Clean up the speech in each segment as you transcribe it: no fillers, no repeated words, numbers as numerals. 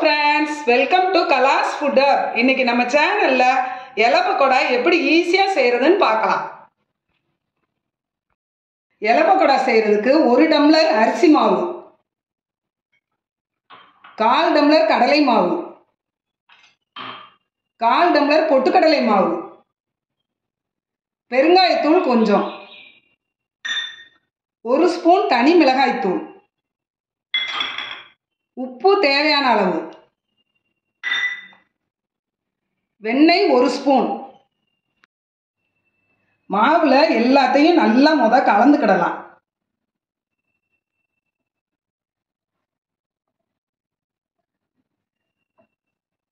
friends, welcome to Kala's Food Hub. இன்னைக்கு நம்ம சேனல்ல இலை பக்கோடா எப்படி ஈஸியா செய்யறதுன்னு பார்க்கலாம். இலை பக்கோடா செய்யறதுக்கு 1 டம்ளர் அரிசி மாவு, 1/4 டம்ளர் கடலை மாவு, 1/4 டம்ளர் பொட்டுக்கடலை மாவு, பெருங்காயத்தூள் கொஞ்சம், 1 ஸ்பூன் தனி மிளகாய் தூள், உப்பு தேவையான அளவு, வெண்ணெய் 1 ஸ்பூன். மாவுல எல்லாத்தையும் நல்லா கலந்துக்கிடலாம்.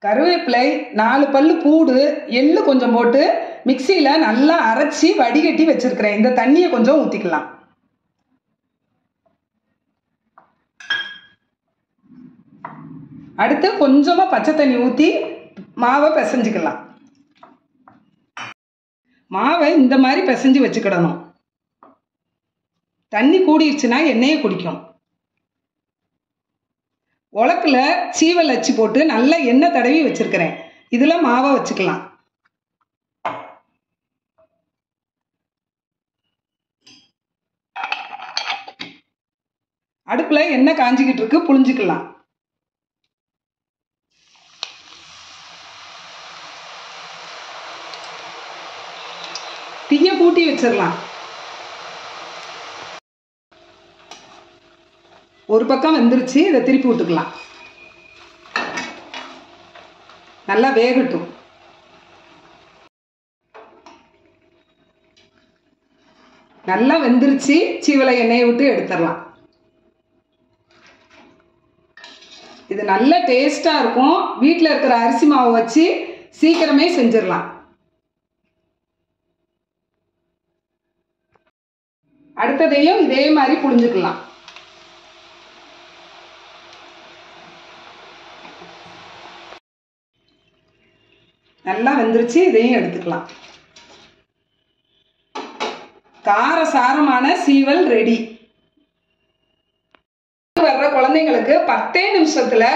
கருவேப்பிலை, 4 பல்லு பூடு, எள்ளு கொஞ்சம் போட்டு மிக்சியில நல்லா அரைச்சி வடிகட்டி வச்சிருக்கிறேன். இந்த தண்ணியை கொஞ்சம் ஊத்திக்கலாம். அடுத்து கொஞ்சமா பச்சை தண்ணி ஊற்றி மாவை பிசைஞ்சுக்கலாம். மாவை இந்த மாதிரி பிசைஞ்சு வச்சுக்கிடணும். தண்ணி கூடிடுச்சுன்னா எண்ணெயை குடிக்கும். உலக்குல சீவல் அச்சு போட்டு நல்லா எண்ணெய் தடவி வச்சிருக்கிறேன். இதுல மாவை வச்சுக்கலாம். அடுப்புல எண்ணெய் காஞ்சிக்கிட்டு இருக்கு, புழிஞ்சுக்கலாம். தீய கூட்டி வச்சிடலாம். ஒரு பக்கம் வெந்துருச்சு, இதை திருப்பி விட்டுக்கலாம். நல்லா வேகட்டும். நல்லா வெந்துருச்சு, சீவலை எண்ணெயை விட்டு எடுத்துடலாம். இது நல்ல டேஸ்டா இருக்கும். வீட்டில் இருக்கிற அரிசி மாவு வச்சு சீக்கிரமே செஞ்சிடலாம். அடுத்ததையும் இதே மாதிரி புழிஞ்சுக்கலாம். நல்லா வெந்துருச்சு, இதையும் எடுத்துக்கலாம். கார சாரமான சீவல் ரெடி. வர்ற குழந்தைங்களுக்கு 10 நிமிஷத்துல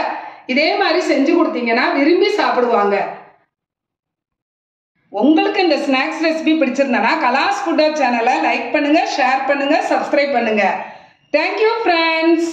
இதே மாதிரி செஞ்சு கொடுத்தீங்கன்னா விரும்பி சாப்பிடுவாங்க. உங்களுக்கு இந்த ஸ்நாக்ஸ் ரெசிபி பிடிச்சிருந்தனா கலாஸ் ஃபுட் ஹப் சேனலை லைக் பண்ணுங்க, ஷேர் பண்ணுங்க, சப்ஸ்கிரைப் பண்ணுங்க. Thank you friends.